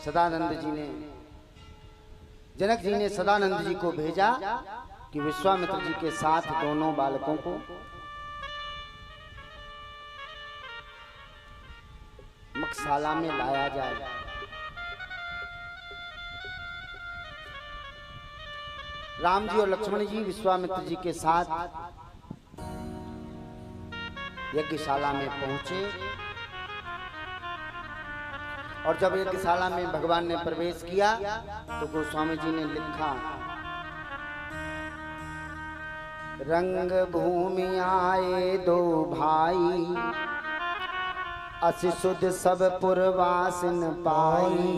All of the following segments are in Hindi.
सदानंद जी ने, जनक जी ने सदानंद जी को भेजा कि विश्वामित्र जी के साथ दोनों बालकों को मकशाला में लाया जाए। राम जी और लक्ष्मण जी विश्वामित्र जी के साथ यज्ञशाला में पहुंचे और जब यज्ञशाला में भगवान ने प्रवेश किया तो गोस्वामी जी ने लिखा, रंग भूमि आए दो भाई, असि सुध सब पुरवासिन पाई,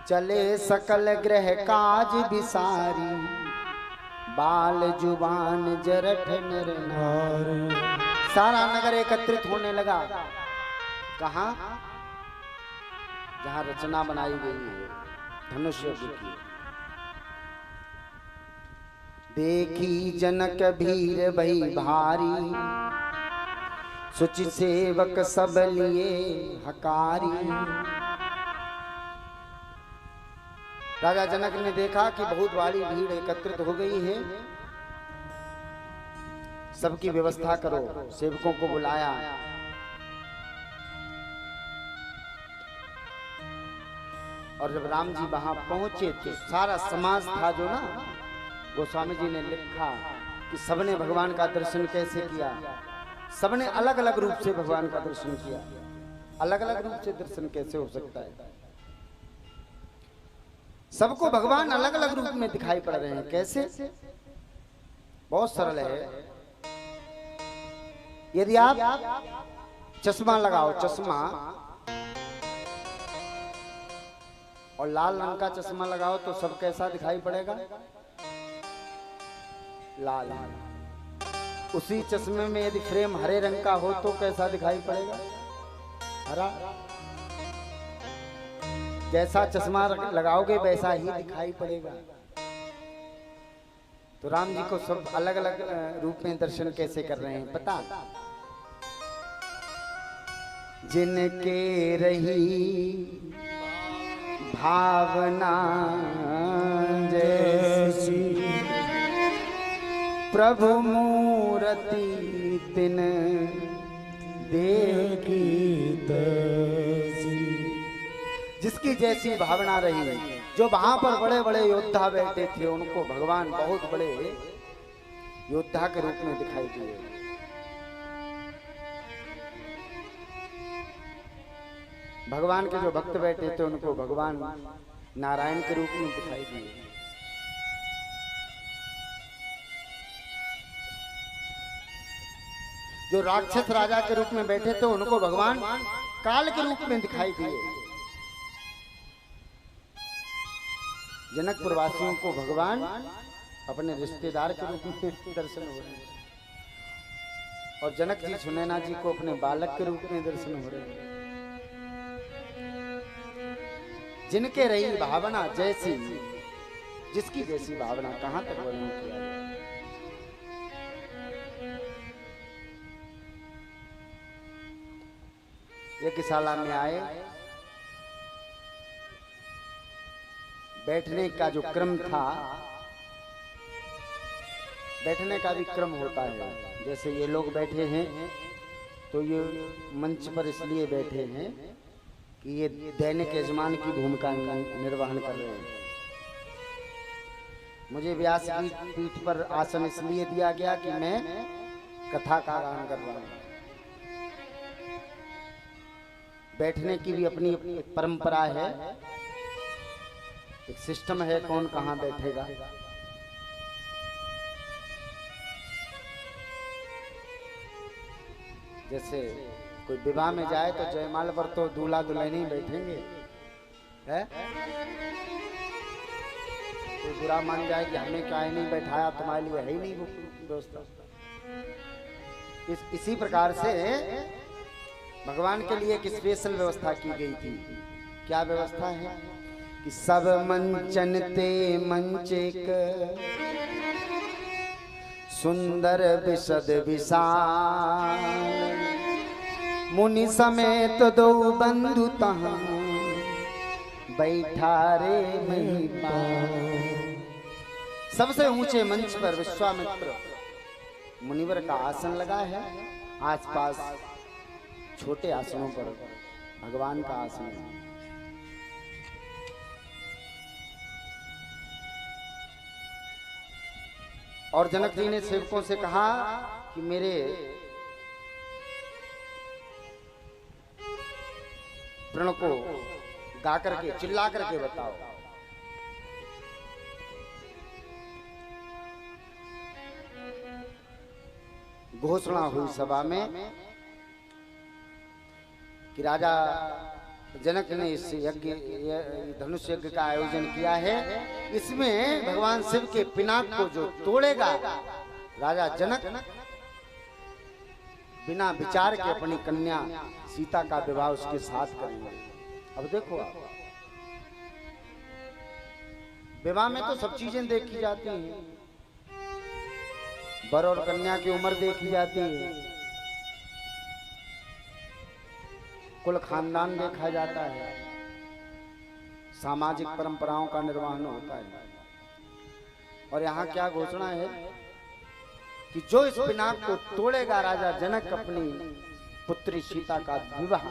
चले सकल ग्रह काज बिसारी, बाल जुबान जरठ नर नारी। सारा नगर एकत्रित होने लगा। कहाँ? जहाँ रचना बनाई गई है धनुष युद्ध की। देखी जनक भीर भई भारी, सुचि सेवक सब लिए हकारी। राजा जनक ने देखा कि बहुत बड़ी भीड़ एकत्रित हो गई है, सबकी व्यवस्था करो। सेवकों को बुलाया। और जब राम जी वहां पहुंचे तो सारा समाज था जो ना, गोस्वामी जी ने लिखा कि सबने भगवान का दर्शन कैसे किया। सबने अलग अलग रूप से भगवान का दर्शन किया। अलग अलग रूप से दर्शन कैसे हो सकता है? सबको भगवान अलग अलग रूप में दिखाई पड़ रहे हैं। कैसे? बहुत सरल है। यदि आप चश्मा लगाओ, चश्मा, और लाल रंग का चश्मा लगाओ तो सब कैसा दिखाई पड़ेगा? लाल। उसी चश्मे में यदि फ्रेम हरे रंग का हो तो कैसा दिखाई पड़ेगा? हरा। जैसा चश्मा लगाओगे वैसा ही दिखाई पड़ेगा। तो राम जी को सब अलग अलग रूप में दर्शन कैसे कर रहे हैं पता? जिनके रही भावना जैसी, प्रभु मूर्ति तिन देखी तैसी। जिसकी जैसी भावना रही, जो वहां पर बड़े बड़े योद्धा बैठे थे उनको भगवान बहुत बड़े योद्धा के रूप में दिखाई दिए। भगवान के जो भक्त बैठे थे उनको भगवान नारायण के रूप में दिखाई दिए। जो राक्षस राजा के रूप में बैठे थे उनको भगवान काल के रूप में दिखाई दिए। जनकपुर वासियों को भगवान अपने रिश्तेदार के रूप में दर्शन हो रहे हैं और जनक जी सुनैना जी को अपने बालक के रूप में दर्शन हो रहे हैं। जिनके रही भावना जैसी, जिसकी जैसी भावना, कहां तक वर्णन किया है? यज्ञशाला में आए, बैठने का जो क्रम था, बैठने का भी क्रम होता है। जैसे ये लोग बैठे हैं तो ये मंच पर इसलिए बैठे हैं कि ये दैनिक यजमान की भूमिका निर्वहन कर रहे हैं। मुझे व्यास की पीठ पर आसन इसलिए दिया गया कि मैं कथा का गान कर रहा हूं। बैठने की भी अपनी एक परंपरा है, एक सिस्टम है, कौन कहाँ बैठेगा। जैसे कोई विवाह में जाए तो जयमाल पर तो दूल्हा दुल्हन बैठेंगे, है? कोई बुरा मान जाए कि हमें क्या नहीं बैठाया, तुम्हारे लिए है ही नहीं वो दोस्तों। इसी प्रकार से भगवान के लिए एक स्पेशल व्यवस्था की गई थी। क्या व्यवस्था है? कि सब मंचन ते मंचेक, सुंदर विशद विशाल, मुनि समेत दो बंधु तहां, बैठा रे महिपाल। सबसे ऊंचे मंच पर विश्वामित्र मुनिवर का आसन लगा है, आसपास छोटे आसनों पर भगवान का आसन है। और जनक जी ने सेवकों से कहा कि मेरे प्रण को गा करके चिल्ला करके बताओ। घोषणा हुई सभा में कि राजा जनक ने इस यज्ञ धनुष यज्ञ का आयोजन किया है। इसमें भगवान शिव के पिनाक को जो तोड़ेगा, राजा जनक बिना विचार के अपनी कन्या सीता का विवाह उसके साथ करेंगे। अब देखो आप, विवाह में तो सब चीजें देखी जाती हैं, वर और कन्या की उम्र देखी जाती है, कुल खानदान देखा जाता है, सामाजिक परंपराओं का निर्वहन होता है। और यहाँ क्या घोषणा है कि जो इस पिनाक को तोड़ेगा, राजा जनक अपनी पुत्री सीता का विवाह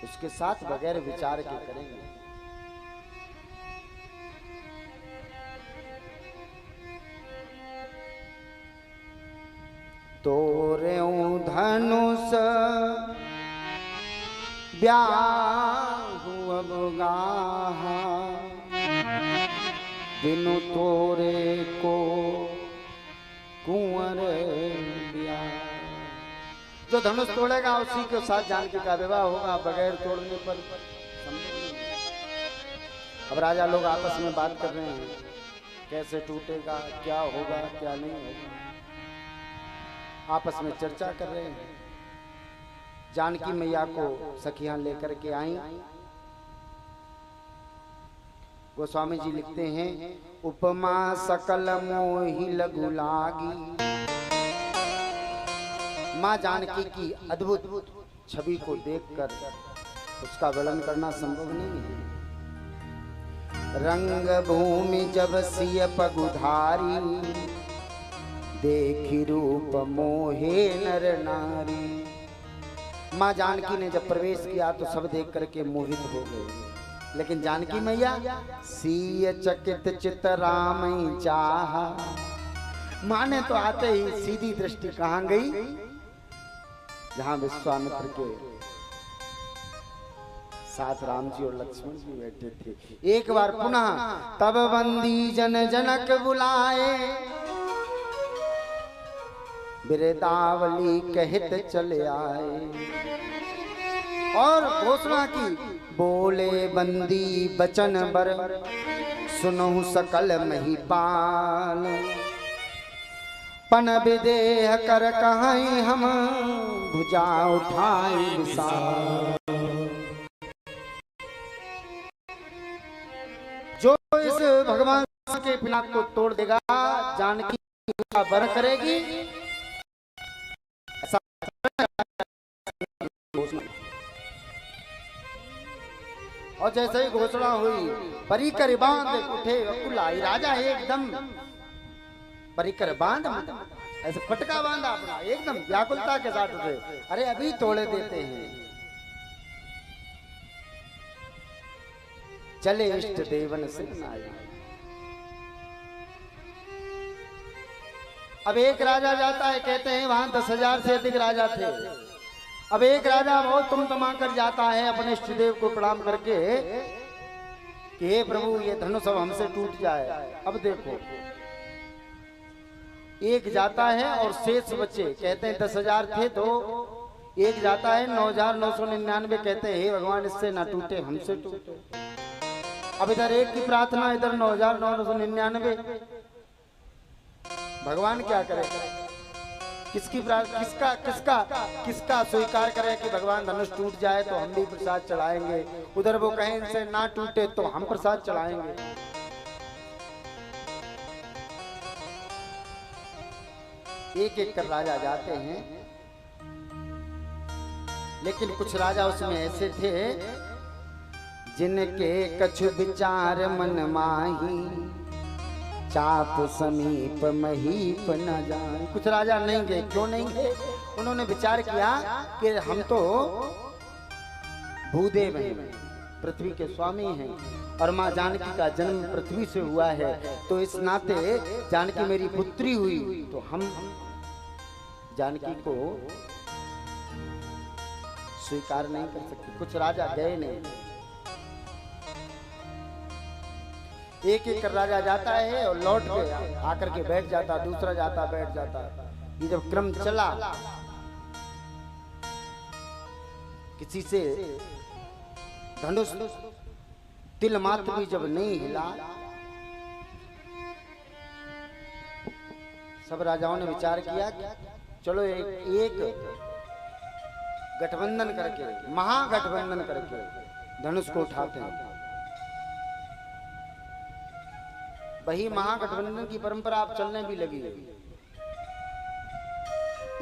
उसके साथ बगैर विचार के करेंगे। तोरेऊ धनुष ब्याहु अब गाहा, बिनु तोरे को कुंवर ब्याह। जो धनुष तोड़ेगा उसी के साथ जानकी का विवाह होगा, बगैर तोड़ने पर संभव नहीं। अब राजा लोग आपस में बात कर रहे हैं, कैसे टूटेगा, क्या होगा, क्या नहीं होगा, आपस में चर्चा कर रहे हैं। जानकी मैया को सखियां लेकर के आई। गोस्वामी जी लिखते हैं, उपमा सकल मोहि लघु लागी। माँ जानकी की अद्भुत छवि को देखकर उसका वर्णन करना संभव नहीं है। रंग भूमि जब सिय पगुधारी, देखी रूप मोहे नर नारी। माँ जानकी ने जब प्रवेश किया तो सब देख करके मोहित हो गए, लेकिन जानकी मैया सिय चकित चित राम चाहा। माँ ने तो आते ही सीधी दृष्टि कहाँ गई, जहां विश्वामित्र के साथ राम जी और लक्ष्मण जी बैठे थे। एक बार पुनः तब बंदी जन जनक बुलाए, बिरदावली कहत चले आए। और घोषणा की, बोले बंदी बचन बर, सुनहु सकल महिपाल। पन विदेह कर कहाई हम, भुजा उठाई विशाल। जो इस भगवान के पिनाक को तोड़ देगा, जानकी का वर करेगी। और जैसे ही घोषणा हुई, परिकर बांध उठे अकुलाई। राजा एकदम परिकर बांध, ऐसे फटका बांधा अपना, एकदम व्याकुलता के साथ उठे। अरे अभी तोड़े देते हैं। चले इष्ट देवन सिंह नाई। अब एक राजा जाता है, कहते हैं वहां 10,000 से अधिक राजा थे। अब एक राजा बहुत तुम कर जाता है अपने इष्ट देव को प्रणाम करके कि हे प्रभु, ये धनुष अब हमसे टूट जाए। अब देखो, एक जाता है और शेष बचे, कहते हैं 10,000 थे तो एक जाता है 9,999, कहते हैं हे भगवान इससे ना टूटे, हमसे टूटे। अब इधर एक की प्रार्थना, इधर 9,999। भगवान क्या करेगा? किसकी किसका स्वीकार करें कि भगवान धनुष टूट जाए तो हम भी प्रसाद चढ़ाएंगे, उधर वो कहें इनसे ना टूटे तो हम प्रसाद चढ़ाएंगे। एक एक कर राजा जाते हैं, लेकिन कुछ राजा उसमें ऐसे थे जिनके कछु विचार मन माही, चाप समीप महीप न जाए। कुछ राजा नहीं गए। क्यों नहीं गए? उन्होंने विचार किया कि हम तो भूदेव हैं, पृथ्वी के स्वामी हैं, और माँ जानकी का जन्म पृथ्वी से हुआ है, तो इस नाते जानकी मेरी पुत्री हुई, तो हम जानकी को स्वीकार नहीं कर सकते। कुछ राजा गए नहीं। एक एक कर राजा जाता है और लौट के आकर के बैठ जाता, दूसरा जाता बैठ जाता। ये जब क्रम चला, किसी से धनुष तिल मात्र भी जब नहीं हिला, सब राजाओं ने विचार किया कि चलो एक गठबंधन करके, महागठबंधन करके धनुष को उठाते हैं। वही महागठबंधन की परंपरा अब चलने भी लगी है।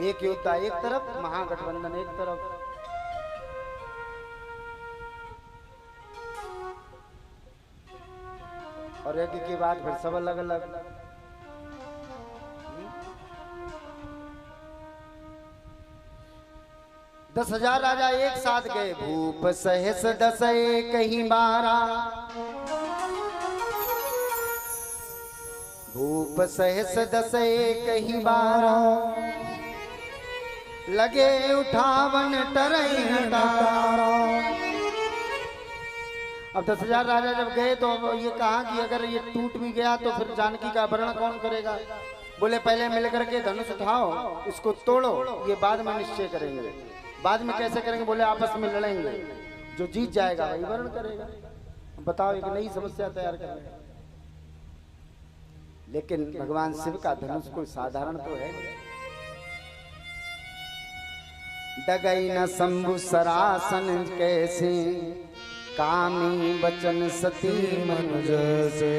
एक योद्धा एक तरफ, महागठबंधन एक तरफ। और एक के बाद फिर सब अलग अलग। 10,000 राजा एक साथ गए। भूप सहस 10 कहीं 12, भूप सहस 10 कहीं 12, लगे उठावन टरई डारा। अब 10,000 राजा जब गए तो अब ये कहा कि अगर ये टूट भी गया तो फिर जानकी का वरण कौन करेगा। बोले पहले मिलकर के धनुष उठाओ, इसको तोड़ो, ये बाद में निश्चय करेंगे। बाद में कैसे करेंगे? बोले आपस में लड़ेंगे, जो जीत जाएगा वही वरण करेगा। बताओ, एक नई समस्या तैयार कर रहे हैं। लेकिन भगवान शिव का धनुष कोई साधारण तो है। डगई न शंभु सरासन कैसे, कामी बचन सती मनुज से।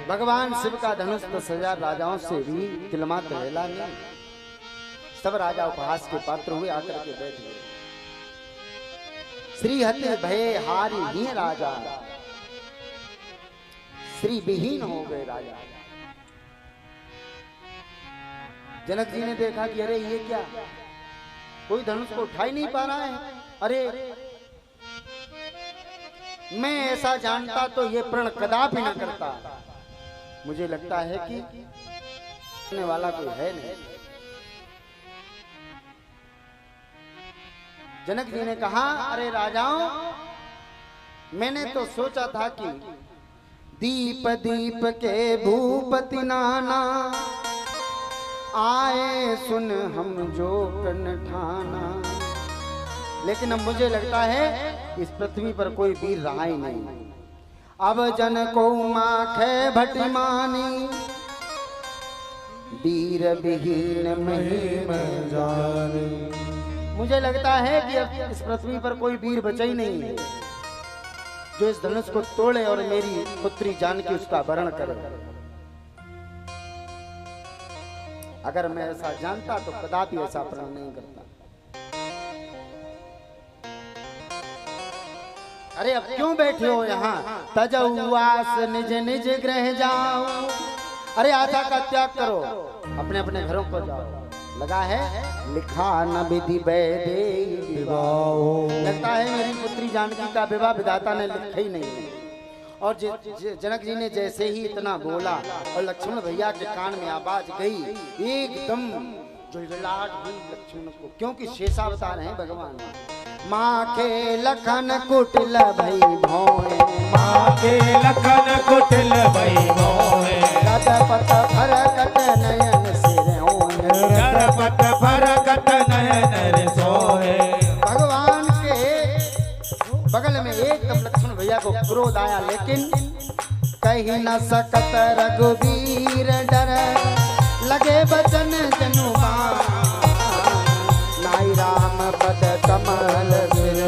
भगवान शिव का धनुष 10,000 राजाओं से भी तिलमात्र हिला नहीं। सब राजा उपहास के पात्र हुए, आकर के बैठ गए। श्री हते भय हारी ही राजा, श्री विहीन हो गए राजा। जनक जी ने देखा कि अरे ये क्या, कोई धनुष को उठा ही नहीं पा रहा है। अरे मैं ऐसा जानता तो ये प्रण कदापि न करता। मुझे लगता है कि करने वाला कोई है नहीं। जनक जी ने कहा, अरे राजाओं, मैंने तो सोचा था कि दीप दीप के भूपति नाना, आए सुन हम जो प्रण ठाना। लेकिन अब मुझे लगता है इस पृथ्वी पर कोई वीर रहा ही नहीं। अब जन को माखे भटिमानी, वीर विहीन महिम जानी। मुझे लगता है कि अब इस पृथ्वी पर कोई वीर बचा ही नहीं है जो इस धनुष को तोड़े और मेरी पुत्री जानकी उसका वरण करे। अगर मैं ऐसा जानता तो कदापि ऐसा प्रण नहीं करता। अरे अब क्यों बैठे हो यहाँ? तजउआस निज निज गृह जाओ। अरे आशा का त्याग करो, अपने अपने घरों को जाओ। लगा है लिखा न विधि विवाह। लगता है मेरी पुत्री जानकी का विवाह विधाता ने लिखा ही नहीं। और जनक जी ने जैसे ही इतना बोला और लक्ष्मण भैया के कान में आवाज गई, एकदम जुलजुलाहट हुई लक्ष्मण को, क्योंकि शेषावतार हैं भगवान। माँ के लखन कुटिल भई भोए, माँ के लखन कुटिल भई भोए। गदपत फरकत नयन सिर होए, गदपत फरकत नयन सोए। भगवान के बगल में एकदम लक्ष्मण भैया को क्रोध आया, लेकिन कही न सकत रघुवीर डर, लगे बचन जनुबान। नाई राम पद कमल सिर,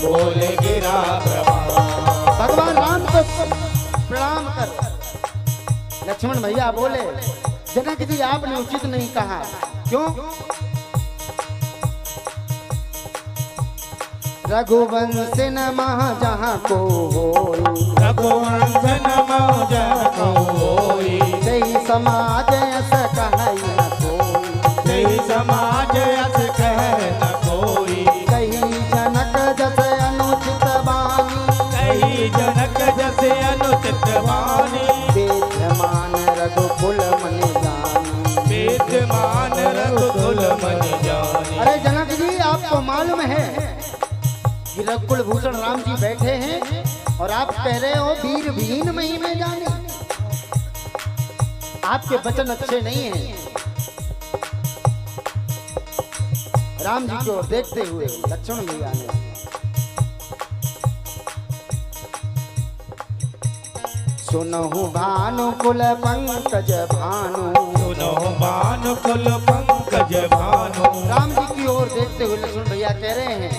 बोले गिरा भगवान राम को प्रणाम कर लक्ष्मण भैया बोले जनक जी आपने उचित नहीं कहा। क्यों? रघुवंश न महा जहाँ को होई, रघुवंश न महा जहाँ को होई, जय समाज अस कहई न कोई, जय समाज अस कहै न कोई, कही जनक जस अनुचित वाणी, कही जनक जस अनुचित वाणी, विद्यमान रघुकुल मन जानी, विद्यमान रघुकुल मन जानी। अरे जनक जी आपको मालूम है कि रघुकुल भूषण राम जी बैठे हैं और आप कह रहे हो वीर भीन मही में जाने। आपके वचन अच्छे नहीं हैं। राम जी को देखते हुए लक्ष्मण भैया ने सुनहु भानु कुल पंकज भानु, सुनहु भानु कुल पंकज भानु। राम जी की ओर देखते हुए लक्ष्मण भैया कह रहे हैं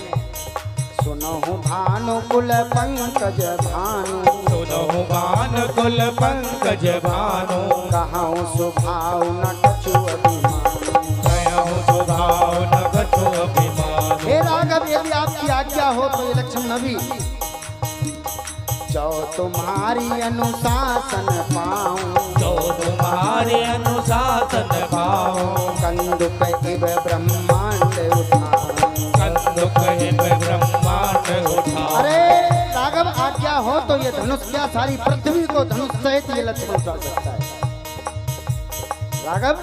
सुनहु भानु कुल पंकज भानु, सुनहु भानु कुल पंकज भानु, कहूँ सुभाव न कछु अभिमान, कहूँ सुभाव न कछु अभिमान। हे राघव यदि आपकी आज्ञा हो तो ये लक्ष्मण नबी जो तुम्हारी अनुशासन पाऊं, जो तुम्हारे अनुशासन पाऊं, कंदुक इव ब्रह्मांड उठाऊं, कंदुक इव ब्रह्मांड उठाऊं। अरे राघव आज्ञा हो तो ये धनुष क्या सारी पृथ्वी को धनुष सहित ये लक्ष्मण उठा सकता है। राघव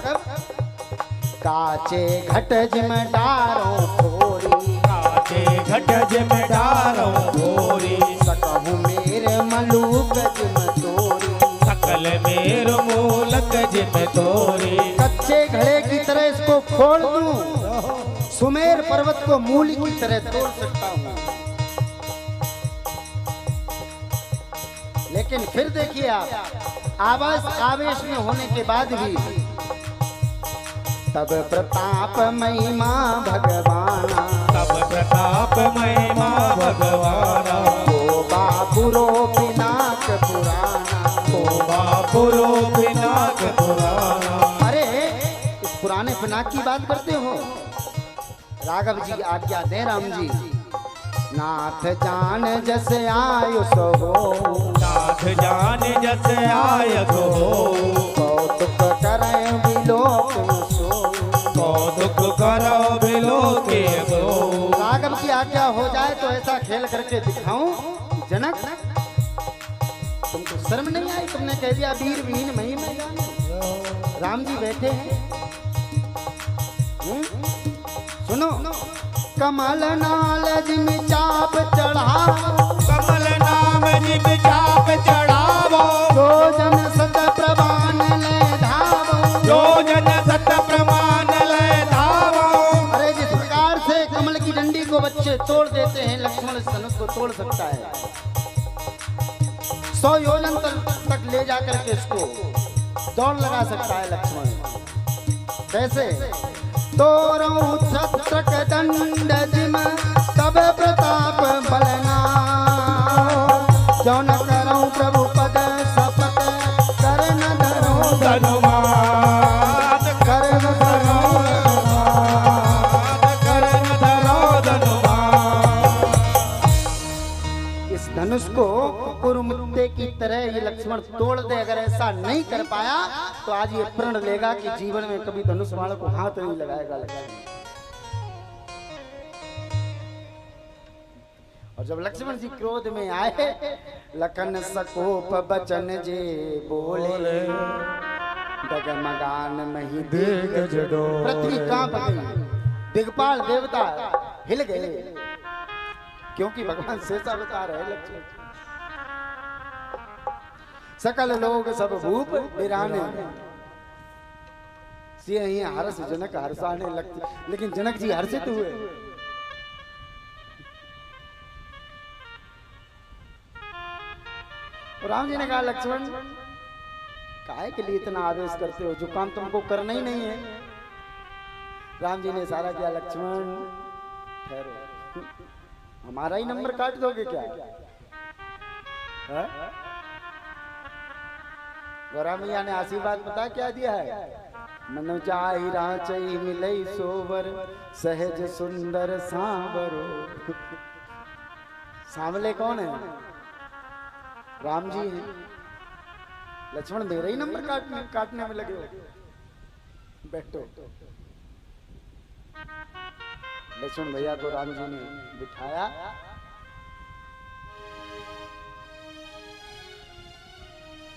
काचे घट जिम डारो थोड़ी, काचे घट जिम डारो थोड़ी, सकहु मेरे मलूक जिम तोड़ी, सकल मेर मूलक जिम तोड़ी। कच्चे घड़े की तरह इसको फोड़ दूं, सुमेर पर्वत को मूल की तरह तोड़ सकता हूँ। लेकिन फिर देखिए आप आवेश में होने के बाद भी तब प्रताप महिमा भगवाना, तब प्रताप महिमा भगवाना, ओ बापुरो पिनाक पुराना, ओ बापुरो पिनाक पुराना। अरे इस पुराने पिनाक की बात करते हो? राघव जी आज्ञा दे राम जी, नाथ जान जस आयु सो हो, नाथ जान जस आय सो हो, कौतुक करें विलोक सो, कौतुक करो बिलोके सो। राघव की आज्ञा हो जाए तो ऐसा खेल करके दिखाऊं। जनक तुमको शर्म नहीं आई? तुमने कह दिया वीर विहीन मही में जाने। राम जी बैठे हैं। सुनो, कमल नाल जिम चाप चढ़ाओ, कमल नाम जिम चाप चढ़ावो, जो जन सत प्रवान ले धावो, जो जन सत प्रमाण ले धावो। अरे जिस प्रकार से कमल की डंडी को बच्चे तोड़ देते हैं, लक्ष्मण इस धनुष को तोड़ सकता है। 100 योजन तक ले जाकर के इसको दौड़ लगा सकता है लक्ष्मण। कैसे? तोरो छत्रक दंड जिम तब प्रताप बलना, जो न करऊं प्रभु पद शपथ, कर न धरो धनुमान, कर न धरो कर न धरो धनुमान। इस धनुष को कुकुर मुत्ते की तरह ये लक्ष्मण तोड़ दे। अगर ऐसा नहीं कर पाया तो आज ये प्रण लेगा कि जीवन में कभी धनुष वाले को हाथ नहीं लगाएगा। और जब लक्ष्मण जी क्रोध में आए, लखन सकोप बचन जे बोले, डगमगान मही दिग्गज डोले। पृथ्वी कांप गई, दिग्पाल देवता हिल गए, क्योंकि भगवान शेषा बता रहे लक्ष्मण। सकल लोग सब भूप बिराने, सिंह हर्ष जनक हर्षाने लगते। लेकिन जनक जी हर्षित हुए। राम जी ने कहा लक्ष्मण काहे के लिए इतना आवेश करते हो, जो काम तुमको करना ही नहीं है। राम जी ने इशारा किया, लक्ष्मण ठहरो, हमारा ही नंबर काट दोगे क्या? गौरा मैया ने आशीर्वाद बता क्या दिया है? मन जाई राचई मिलई सोवर सहज सुंदर सांवरो। सांवले कौन है? राम जी हैं। लक्ष्मण मेरा ही नंबर काटने में लगे हो। बैठो। लक्ष्मण भैया को राम जी ने बिठाया।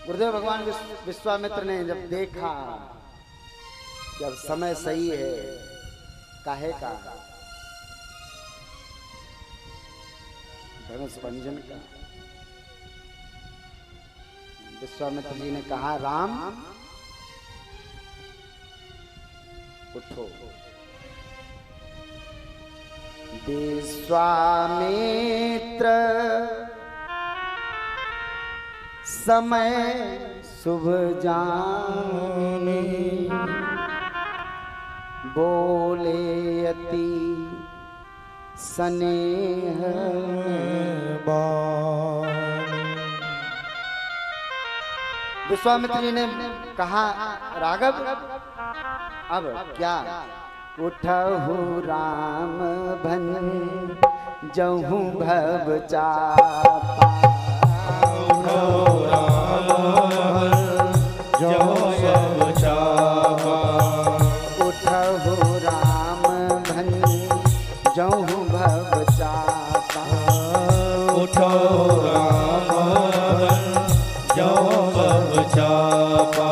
गुरुदेव भगवान विश्वामित्र ने जब देखा कि अब समय सही है काहे का, धनुष भंजन का, विश्वामित्र जी ने कहा राम उठो। विश्वामित्र समय शुभ जाने, बोले अति स्नेह बानी। विश्वामित्र जी ने कहा राघव अब क्या? उठहु राम भंजहु भव चापा, उठहु राम भंजहु भव चापा, उठहु राम भंजहु भव चापा,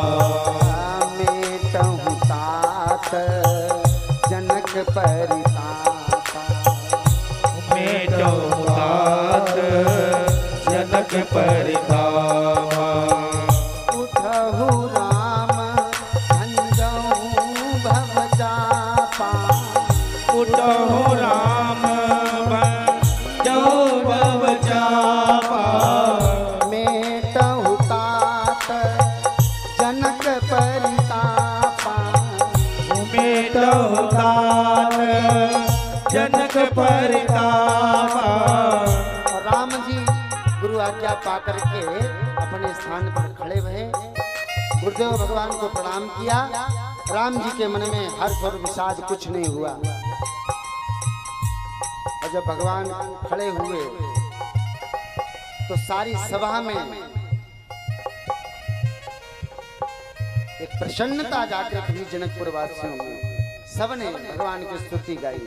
मेटहु तात जनक परितापा, मेटहु तात जनक परितापा, उठहु राम भंजहु भव चापा, उठहु राम भंजहु भव चापा, मेटहु तात जनक परितापा, मेटहु तात जनक परितापा। और राम जी गुरु आज्ञा पाकर के अपने स्थान पर खड़े हुए, गुरुदेव भगवान को प्रणाम किया। राम जी के मन में हर्ष और विषाद कुछ नहीं हुआ। और जब भगवान खड़े हुए तो सारी सभा में एक प्रसन्नता जागृत हुई जनकपुर वासियों में। सबने भगवान की स्तुति गाई।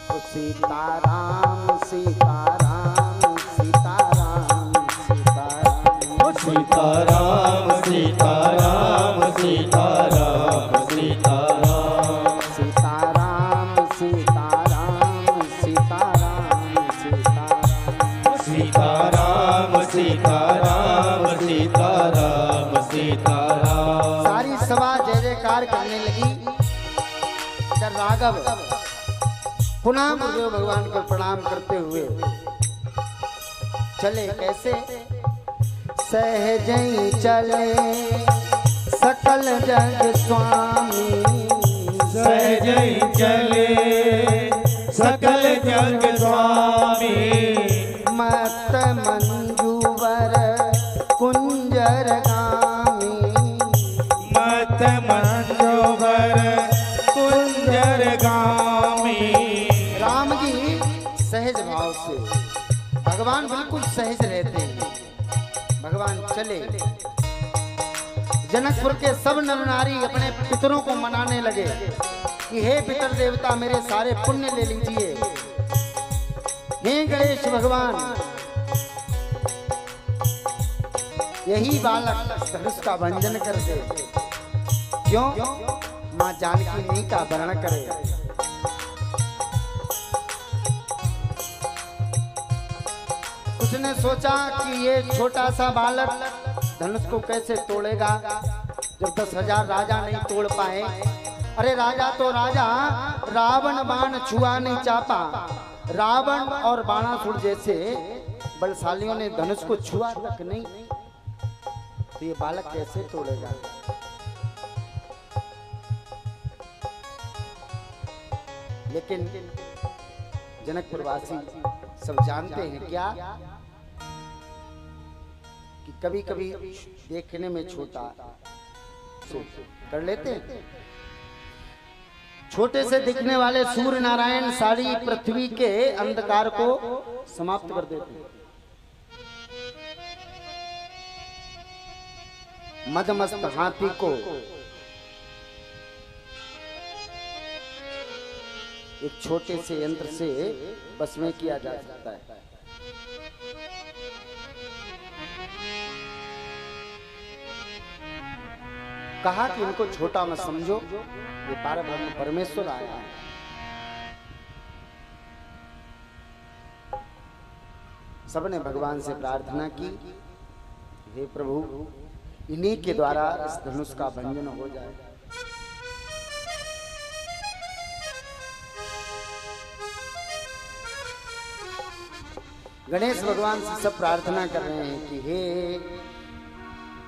तो सीताराम सीताराम सीताराम सीताराम, सीताराम सीताराम सीताराम सीताराम, सीताराम सीताराम सीताराम सीताराम, सीताराम सीताराम सीताराम सीताराम। सारी सभा जय जयकार करने लगी। जब राघव पुनः गुरुदेव भगवान को प्रणाम करते हुए चले। कैसे? सहजई चले सकल जग स्वामी, सहजई चले सकल जग स्वामी, मत मंजूवर कुंजर गामी, मत मंजोवर कुंजर गामी। राम जी सहज भाव से, भगवान बिल्कुल सहज रहते हैं। भगवान चले। जनकपुर के सब नर नारी अपने पितरों को मनाने लगे कि हे पितर देवता मेरे सारे पुण्य ले लीजिए। हे गणेश भगवान, यही बालक धनुष का भंजन कर दे। क्यों? मां जानकी नहीं का वर्ण करे। उसने सोचा कि ये छोटा सा बालक धनुष को कैसे तोड़ेगा जब 10,000 राजा नहीं तोड़ पाए। अरे राजा तो राजा, रावण बाण छुआ नहीं चापा। रावण और बाणासुर जैसे बलशालियों ने धनुष को छुआ तक नहीं, तो ये बालक कैसे तोड़ेगा। लेकिन जनकपुरवासी सब जानते हैं क्या कि कभी कभी देखने में छोटा से कर लेते हैं। छोटे से दिखने वाले सूर्य नारायण सारी पृथ्वी के अंधकार को समाप्त कर देते हैं। मदमस्त हाथी को एक छोटे से यंत्र से बस में किया जा सकता है। कहा कि इनको छोटा मत समझो, ये पारब्रह्म परमेश्वर आया है। सबने भगवान से प्रार्थना की, हे प्रभु इन्हीं के द्वारा इस धनुष का भंजन हो जाए। गणेश भगवान से सब प्रार्थना कर रहे हैं कि हे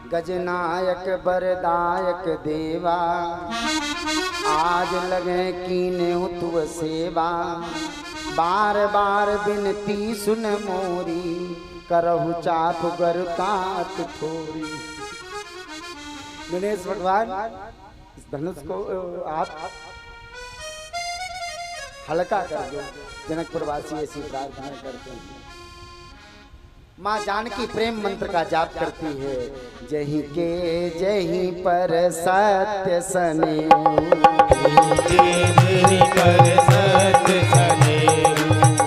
गजनायक बरदायक देवा, आज लगे कीने तुव सेवा, बार बार बिनती सुन मोरी, करहु चाप गर काट थोरी। गणेश भगवान इस धनुष को आप हल्का कर दो। जनकपुर वासी ऐसी प्रार्थना करते हैं। माँ जानकी प्रेम मंत्र का जाप करती है, जहीं के जहीं पर सत्य सने, जहीं पर सत्य सने,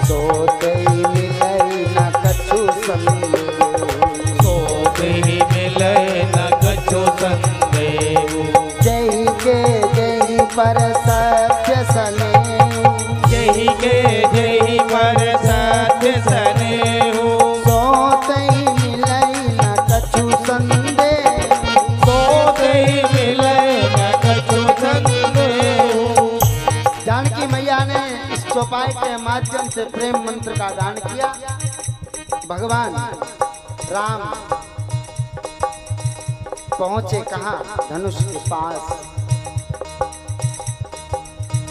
सोते मिलई न कछु संदेव, सोते मिलई न कछु संदेव, जहीं के जहीं पर सत्य सने, जहीं के जहीं पर सत्य सने, चौपाई के माध्यम से प्रेम मंत्र का गान किया। भगवान राम पहुंचे कहां? धनुष के पास।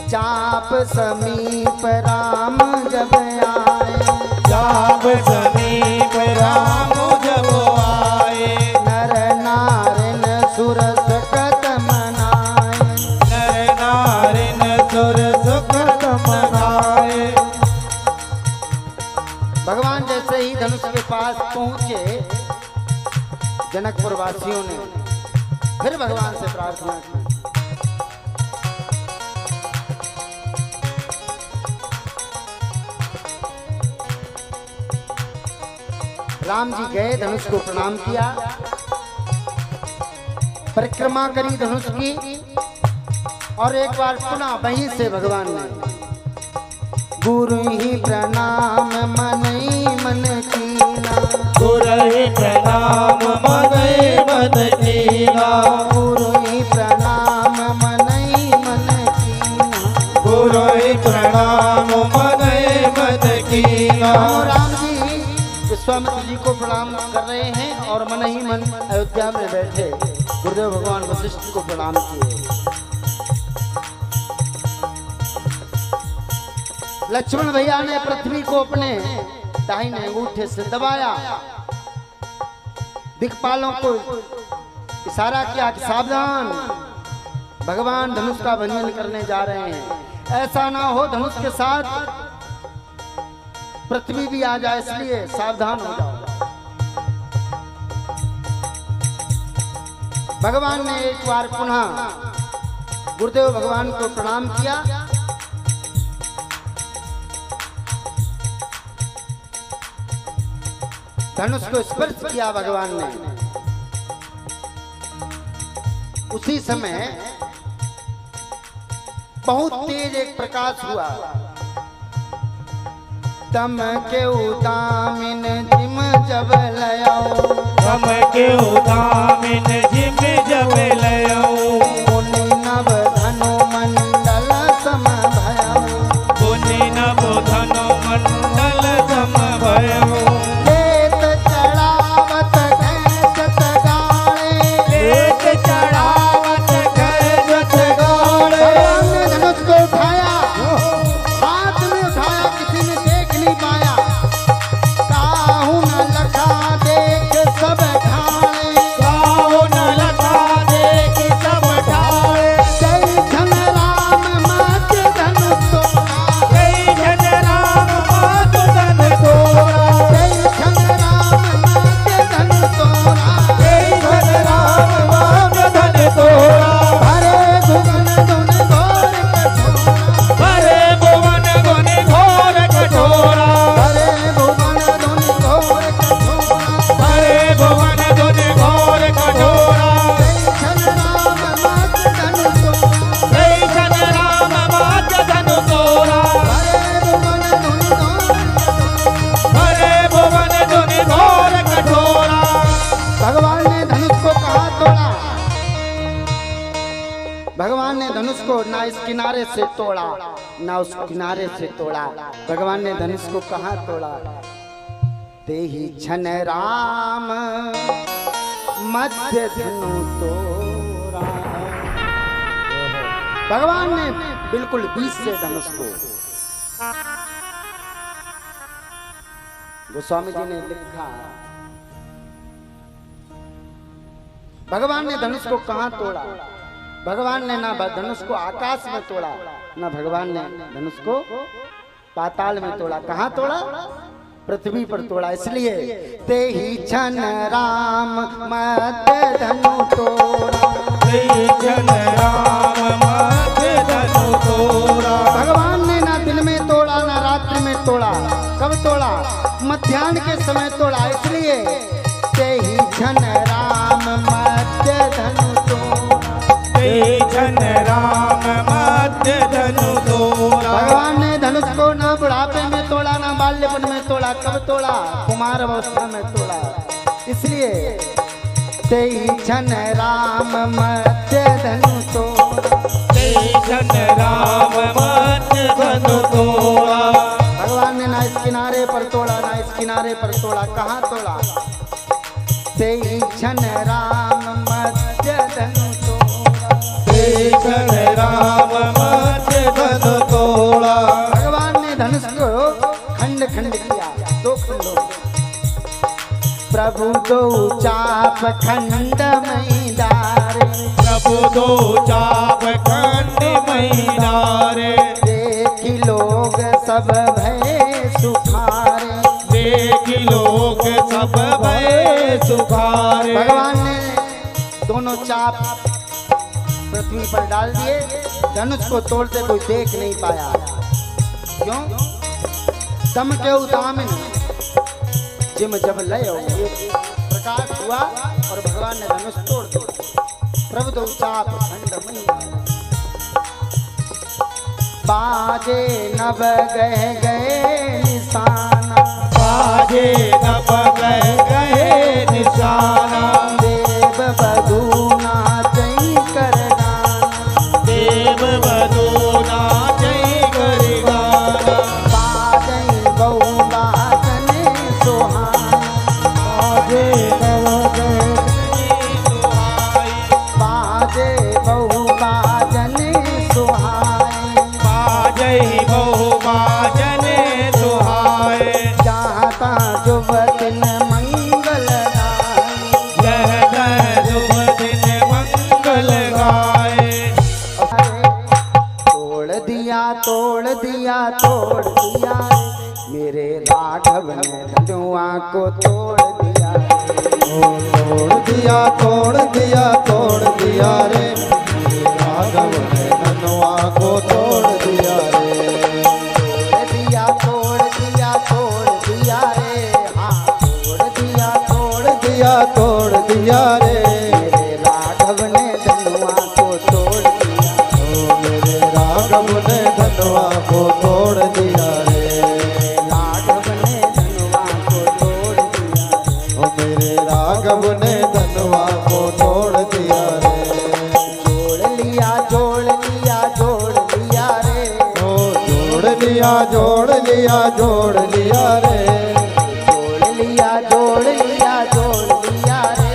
चाप समीप राम जब आए, चाप समीप राम जब आए, नर नारिन सुर सुखत मनाए, नर नारिन सुर सुखत मनाए। भगवान जैसे ही धनुष के पास पहुंचे, जनकपुर वासियों ने फिर भगवान से प्रार्थना की। राम जी गए, धनुष को प्रणाम किया, परिक्रमा करी धनुष की, और एक बार पुनः वहीं से भगवान ने गुरु ही प्रणाम मनई मन कीना, गुरु ही प्रणाम मनई मन कीना, गुरु ही प्रणाम मनई मन कीना, गुरु ही प्रणाम मनई मन कीना। राम जी विश्वामित्र जी को प्रणाम कर रहे हैं और मन ही मन अयोध्या में बैठे गुरुदेव भगवान वशिष्ठ को प्रणाम किए। लक्ष्मण भैया ने पृथ्वी को अपने दाहिने अंगूठे से दबाया, दिक्पालों को इशारा किया कि सावधान, भगवान धनुष का भंजन करने जा रहे हैं, ऐसा ना हो धनुष के साथ पृथ्वी भी आ जाए, इसलिए सावधान हो जाओ। भगवान ने एक बार पुनः गुरुदेव भगवान को प्रणाम किया, धनुष को स्पर्श किया भगवान ने। उसी समय बहुत तेज एक प्रकाश हुआ, तम के उदामिन जिम जब लयाओ, तम के उदामिन जिम जब लयाओ, पुनि नव धनु मंडल सम भयाओ, पुनि नव धनु मंडल सम भयाओ, लेत चढ़ावत गैजत गाड़े, लेत चढ़ावत गैजत गाड़े। भगवान ने धनुष को उठाया, हाथ में उठाया, किसी ने देख नहीं पाया, काहू न लखा देख सब ठाणे, काहू न लखा देख धनुष को ना इस किनारे से तोड़ा ना उस किनारे से तोड़ा। भगवान ने धनुष को कहाँ तोड़ा? तेहि छन राम मध्य धनु तोड़ा। भगवान ने बिल्कुल बीच से धनुष को, गोस्वामी जी ने लिखा, भगवान ने धनुष को कहाँ तोड़ा? भगवान ने ना धनुष को आकाश में तोड़ा, ना भगवान ने धनुष को पाताल में तोड़ा। कहाँ तोड़ा? पृथ्वी पर तोड़ा। इसलिए तेहि छन राम मध्य धनु तोड़ा, तेहि छन राम मध्य धनु तोड़ा। भगवान ने ना दिन में तोड़ा ना रात्रि में तोड़ा। कब तोड़ा? मध्याह्न के समय तोड़ा। इसलिए तेहि छन राम मध्य धनु तोड़ा, तेहि छन राम मध्य धनु तोड़ा। भगवान ने धनुष को ना बुढ़ापे में तोड़ा ना बाल्यपन में तोड़ा। कब तोड़ा? कुमार अवस्था में तोड़ा। इसलिए तेहि छन राम मध्य धनु तोड़ा, तेहि छन राम मध्य धनु तोड़ा। भगवान ने ना इस किनारे पर तोड़ा ना इस किनारे पर तोड़ा। कहाँ तोड़ा? तेहि छन राम मध्य धनु तोड़ा, तेहि छन राम मध्य धनु तोड़ा। भगवान ने धनुष को खंड खंड किया, दो खंडों में। प्रभु दो चाप खंड में डारे, प्रभु दो चाप खंड में डारे। देखी लोग सब भय सुखारे, देखी लोग सब भय सुखारे। भगवान ने दोनों चाप पृथ्वी पर डाल दिए। धनुष को तोड़ते कोई देख नहीं पाया। क्यों? दम के उदामिन जिम जब लय हो, एक प्रकाश हुआ और भगवान ने धनुष तोड़ दिया। प्रभु दो चाप खंड में बाजे नभ गए निशाना, बाजे नभ गए निशाना। देव बधू नाचई कर गाना, देव बधू नाचई कर गाना। बाजई बहु बाजने सुहाना, बाजे नभ गए सुहाई। बाजे बहु बाजने सुहाए, बाजई बहु बाजने सुहाए। जहाँ तहाँ जुबतिन मंगल गाए, जह जह शुभ दिन मंगल गाए। तोड़ दिया तोड़ दिया तोड़ दिया मेरे राघव ने धनुआ को तोड़ दिया। तोड़ दिया तोड़ दिया तोड़ दिया रे, राघव ने धनुआ को तोड़ दिया रे। तोड़ दिया तोड़ दिया तोड़ दिया रे, हाँ तोड़ दिया तोड़ दिया तोड़ दिया रे। मेरे राघव ने धनुआ को तोड़ दिया। ओ मेरे राघव ने धनुआ को तोड़ दिया रे। राघव ने धनुआ को तोड़ दिया। ओ मेरे राघव ने धनुआ को तोड़ दिया रे। जोड़ लिया जोड़ लिया जोड़ लिया रे, ओ जोड़ लिया जोड़ लिया जोड़ लिया रे। जोड़ लिया जोड़ लिया जोड़ लिया रे,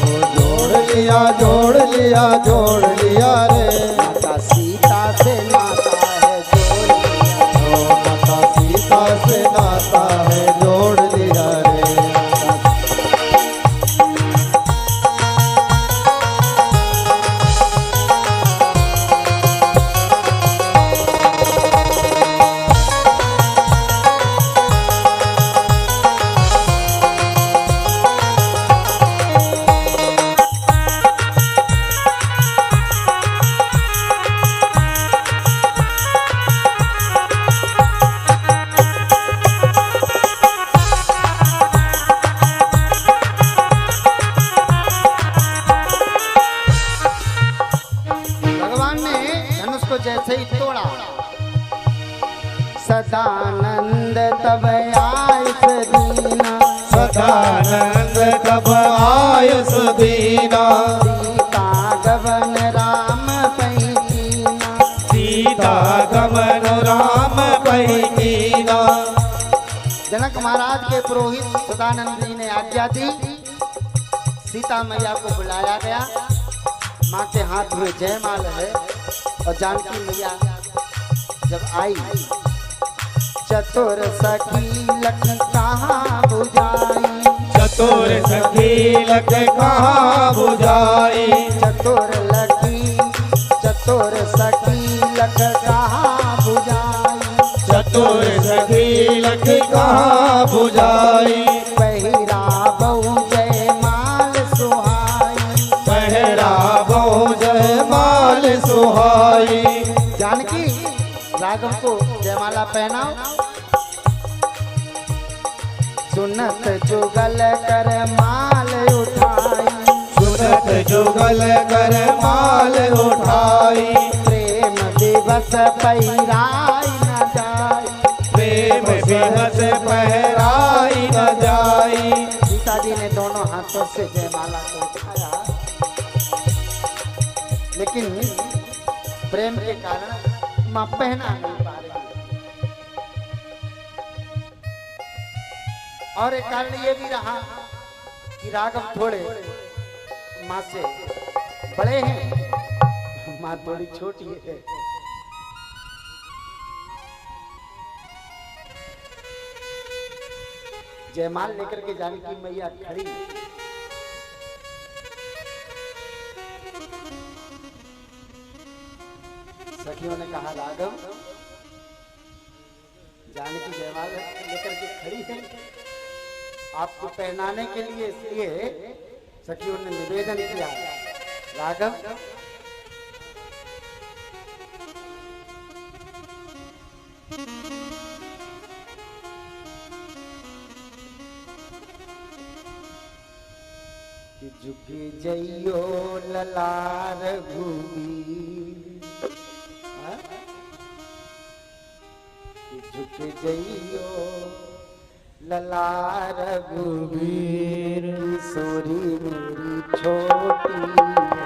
ओ जोड़ लिया जोड़ लिया जोड़ लिया रे। माता सीता से नाता है जोड़ लिया। ओ माता सीता से नाता है जोड़ लिया रे। भगवान ने धनुष को जैसे ही तोड़ा, सदानंद तब आयुष दीना, सदानंद तब आयुष दीना। सीता गवन राम पैकीना, सीता गमन राम पही कीना। जनक महाराज के पुरोहित सदानंद जी ने आज्ञा दी, सीता मैया को बुलाया गया। माँ के हाथ में जयमाल है और जानकी मैया जब आई, चतुर सखी लख कहाँ बुझाई, चतुर सखी लख कहाँ बुझाई, चतुर सखी लख कहाँ बुझाई, चतुर सखी लख कहाँ बुझाई। पहिरा बहु जयमाल सुहाई, पहरा बहु जयमाल सुहाई। जानकी राघव को जयमाला पहनाओ। सुनत जुगल कर माल उठाई, सुनत जुगल कर माल उठाई, प्रेम दिवस पहिराई न जाई, प्रेम दिवस पहराई न जाई। सीता जी ने दोनों हाथों से जयमाला को उठाया, लेकिन प्रेम के कारण मां पहना नहीं पा रही। और एक कारण ये भी रहा कि राघव थोड़े माँ से बड़े हैं, माँ थोड़ी छोटी है। जयमाल लेकर के जानकी मैया खड़ी, सखियों ने कहा राघव, जानकी जयमाल लेकर के खड़ी है, आपको पहनाने के लिए, इसलिए सखियों ने निवेदन किया, राघव कि झुकी जइयो ललार भूमि, कि झुक जइयो ललार रघुवीर, किशोरी मेरी छोटी है।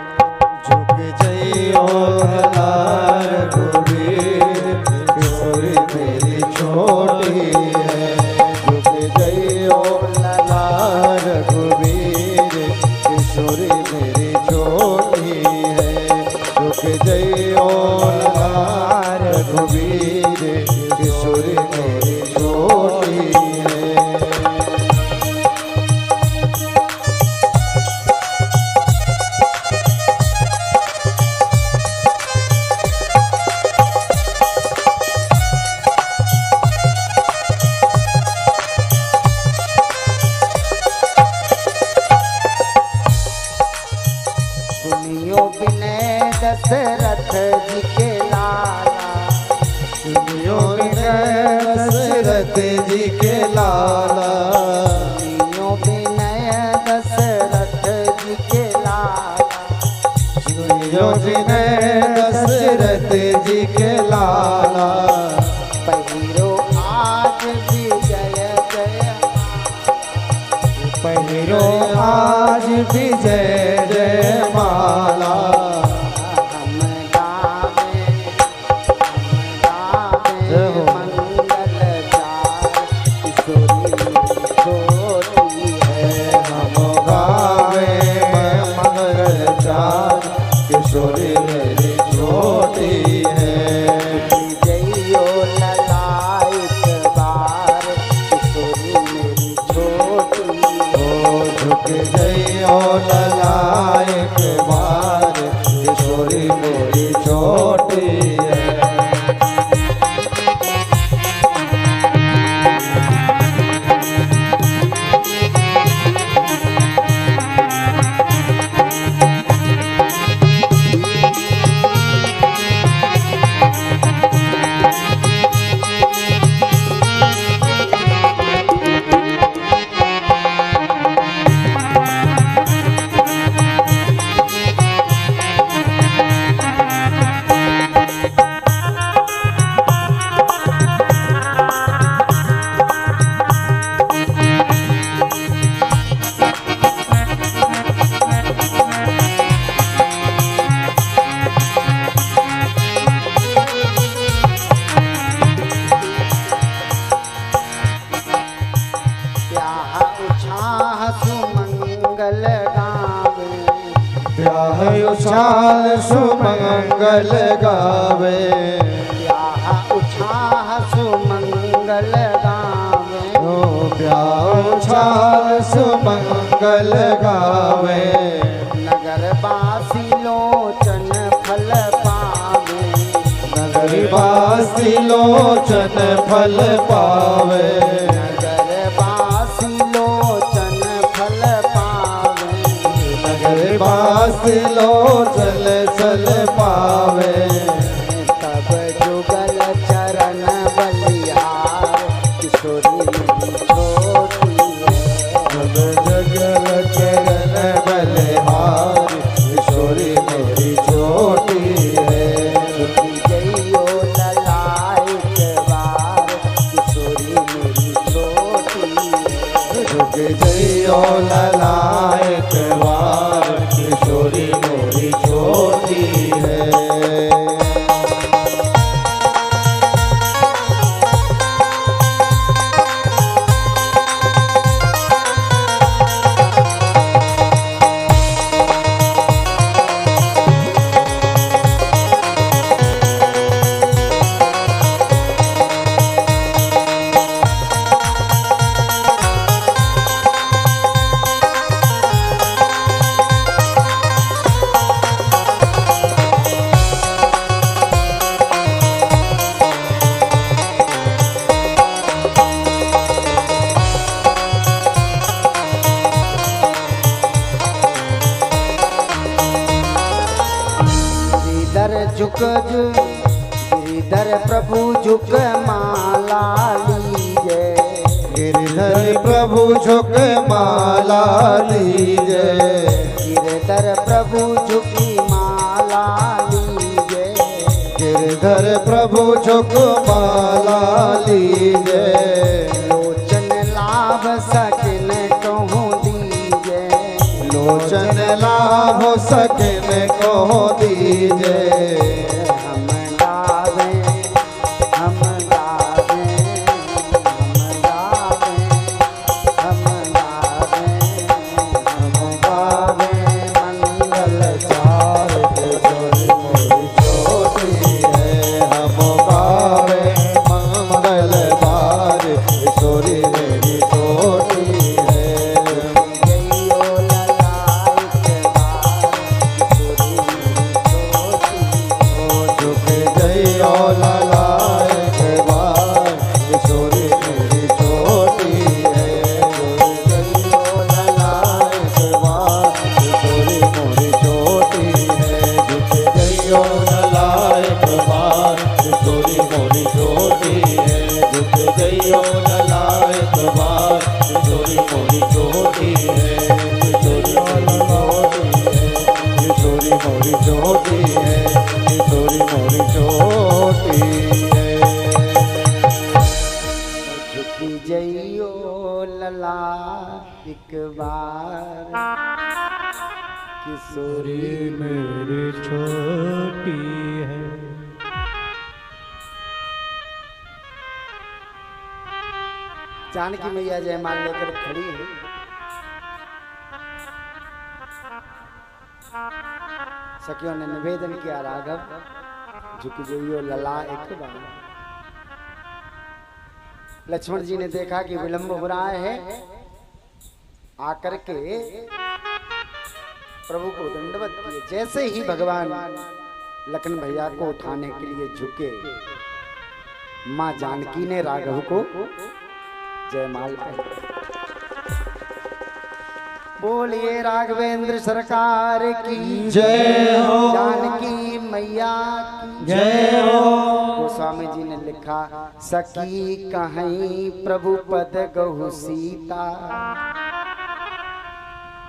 झुक जइयो ललार रघुवीर, किशोरी मेरी छोटी है। झुक जइयो ललार रघुवीर, किशोरी मेरी छोटी है। झुक जइयो ललार रघुवीर, किशोरी मेरी छोटी है। सुनियो विनय दशरथ जी के लाला, उछाल सुमंगल गावे, ब्याह उछाह सुमंगल गावे, ओ ब्याह उछाल सुमंगल गावे, नगरवासी लोचन फल पावे, नगरवासी लोचन फल पावे, नगरवासी लोचन फल पावे, नगरवासी लोचन फल पावे, तब जुगल चरण बलिहार, किशोरी मेरी छोटी है, तब जगल चरण बलिहार, किशोरी मेरी छोटी है, झुकी जइयो ललाट बार, किशोरी मेरी छोटी है, झुक जइयो ललाट वार, किशोरी मेरी छोटी है। गिरिधर गिरिधर प्रभु झुक माला लीजे, गिरधर प्रभु झुक माला लीजे, गिरधर प्रभु झुकी माला लीजे, गिरधर प्रभु झुक माला लीजे, लोचन लाभ सकिन कहूँ दीजे, लोचन लाभ सकिन को दीजे, हम गावे हम गावे हम गावे हम गावे हम गावे मंगल चार किशोरी मोरी छोटी है, हम गावे मंगल बार, किशोरी मेरी छोटी है, जइयो ललाट बार, किशोरी मेरी छोटी है, झुक जइयो ललाट बार, किशोरी मेरी छोटी है, झुक जइयो ललाट बार, किशोरी मोरी छोटी है, झुक जइयो ललाट बार, किशोरी मोरी छोटी है, किशोरी मोरी छोटी है, किशोरी मोरी छोटी है। झुकी जइयो लला एक बार, किशोरी मेरी छोटी है। जानकी मैया जयमाल लेकर खड़ी है, सखियों ने निवेदन किया राघव झुक जइयो लला एक बार। लक्ष्मण जी ने देखा कि विलंब हो रहा है, आकर के प्रभु को दंडवत किए। जैसे ही भगवान लखन भैया को उठाने के लिए झुके, मां जानकी ने राघव को जयमाल पहनाई। बोलिए राघवेंद्र सरकार की जय हो। जानकी मैया की जय हो। गोस्वामी जी ने लिखा, सखी कहीं प्रभु पद गहु सीता,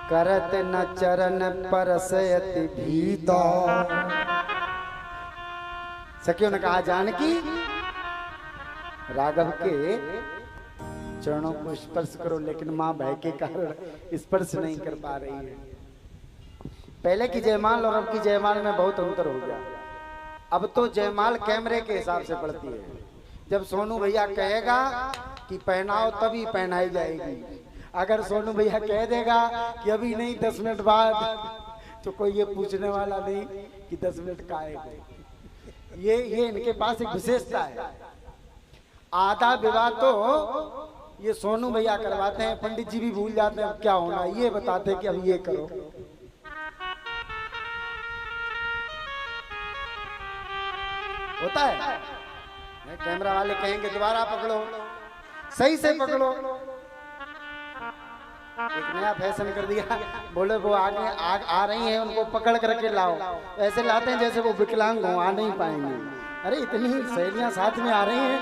करत न चरण परसयत भीता। सखियों ने कहा, जानकी राघव के चरणों को स्पर्श करो, लेकिन मां भय के कारण स्पर्श नहीं कर पा रही है। पहले की जयमाल और अब की जयमाल में बहुत अंतर हो गया। अब तो जयमाल कैमरे के हिसाब से पड़ती है। जब सोनू भैया कहेगा कि पहनाओ तभी पहनाई जाएगी। अगर सोनू भैया कह देगा कि अभी नहीं 10 मिनट बाद, तो कोई ये पूछने वाला नहीं कि 10 मिनट का है। ये इनके पास एक विशेषता है। आधा विवाह तो ये सोनू भैया करवाते हैं, पंडित जी भी भूल जाते हैं अब क्या होना, ये बताते हैं कि अब ये करो। होता है, कैमरा वाले कहेंगे दोबारा पकड़ो, सही से पकड़ो। एक नया फैशन कर दिया, बोले वो आगे आ रही हैं उनको पकड़ करके लाओ, ऐसे लाते हैं जैसे वो विकलांग हो, आ नहीं पाएंगे। अरे इतनी सहेलियां साथ में आ रही हैं,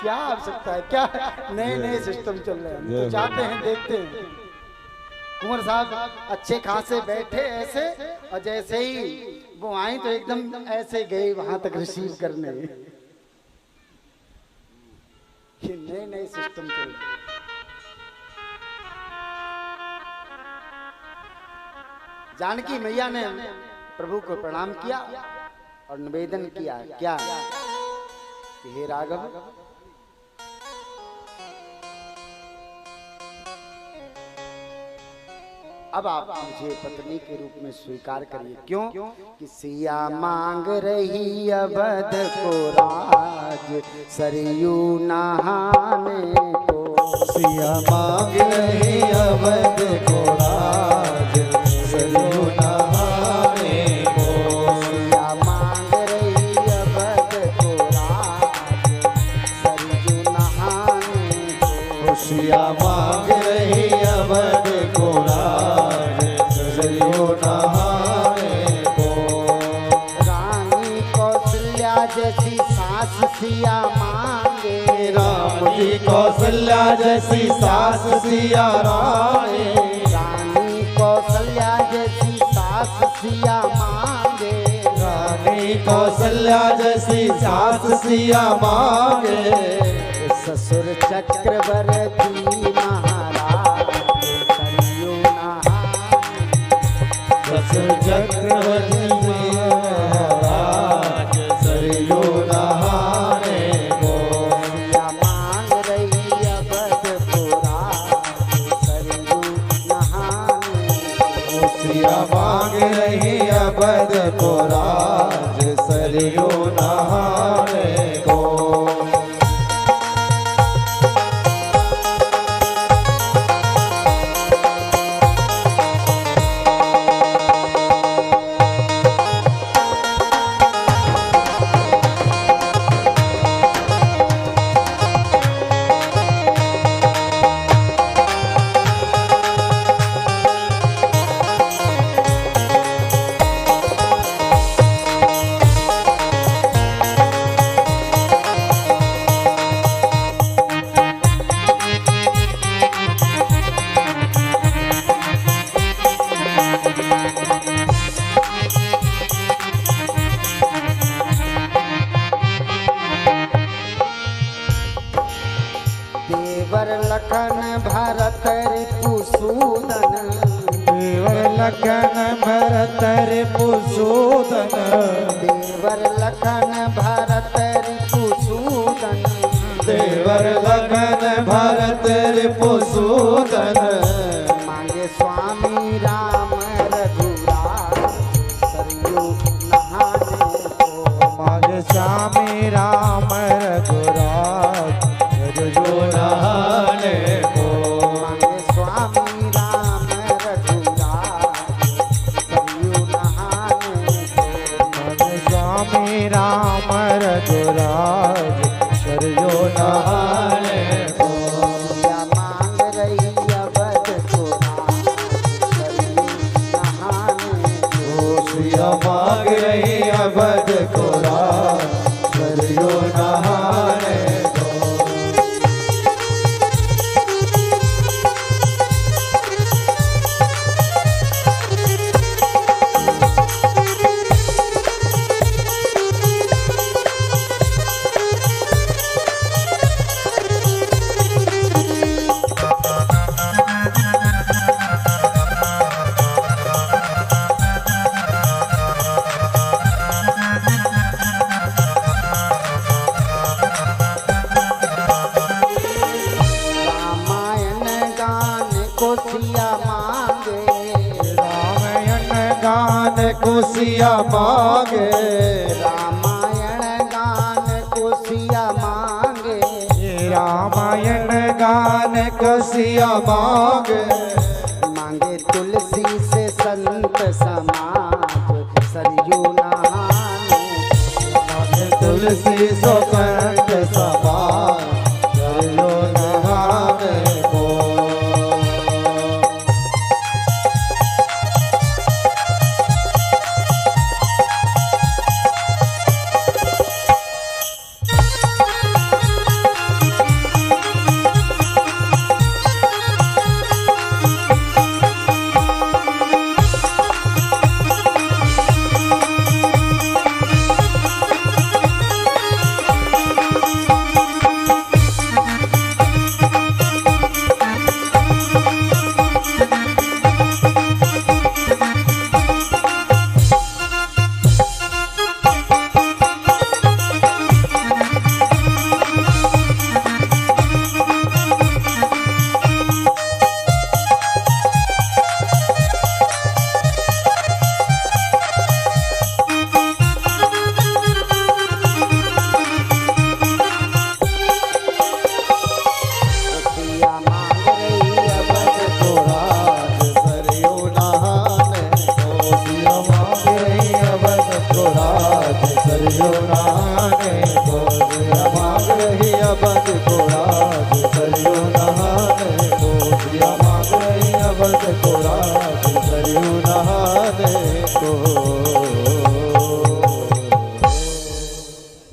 क्या आवश्यकता है, क्या नए नए सिस्टम चल रहे हैं, तो जाते हैं देखते हैं। कुंवर साहब अच्छे खासे बैठे ऐसे, और जैसे ही वो आई तो एकदम ऐसे गए वहां तक रिसीव करने। ये नए नए सिस्टम चल रहे। जानकी मैया ने प्रभु को प्रणाम किया और निवेदन किया क्या कि हे राघव, अब आप मुझे पत्नी के रूप में स्वीकार करिए। क्यों कि सिया मांग रही अवध को राज, सरयू नहाने को। सिया मांग रही अवध को राज, सरयू नहाने को। सिया मांग रही अवध को राज, सरयू नहाने को। सिया मांग रही अवध को राज, सरयू नहाने को। रानी कौशल्या जैसी सास सिया मांगे, राम की कौशल्या जैसी सास सिया रानी। रानी कौशल्या जैसी सास सिया मांगे, रानी कौशल्या जैसी सास सिया मांगे। ससुर चक्रवर्ती महाराज, सरयू नहाने। ससुर चक्रवर्ती महाराज, सरयू नहाने को। सिया मांग रही अवध को राज, सरयू नहाने को। सिया मांग रही अवध को राज, सरयू नहाने को। देवर लखन भरत रिपुसूदन, देवर लखन भरत रिपुसूदन। देवर लखन भरत रिपुसूदन। देवर लखन भरत रिपुसूदन। मांगे स्वामी राम रघुराज, सरयू नहाने को। मांगे स्वामी राम रघुराज, सरयू नहाने को। मांगे स्वामी राम रघुराज, सरयू नहाने को। मांगे स्वामी राम रघुराज, सरयू नहाने को। सिया मांग रही अवध को राज, सरयू नहाने को। सिया मांग रही अवध को राज, सरयू नहाने को। सिया मांगे, रामायण गान को सिया मांगे, रामायण गान को सिया मांगे, मांगे तुलसी से संत समाज सरयू नहाने, मांगे तुलसी सो संत समाज सरयू नहाने को।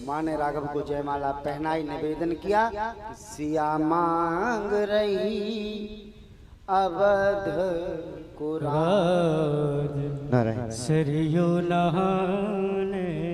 माँ ने राघव को जयमाला पहनाई, निवेदन किया कि सिया मांग रही अवध को राज नारायण सरयू नहाने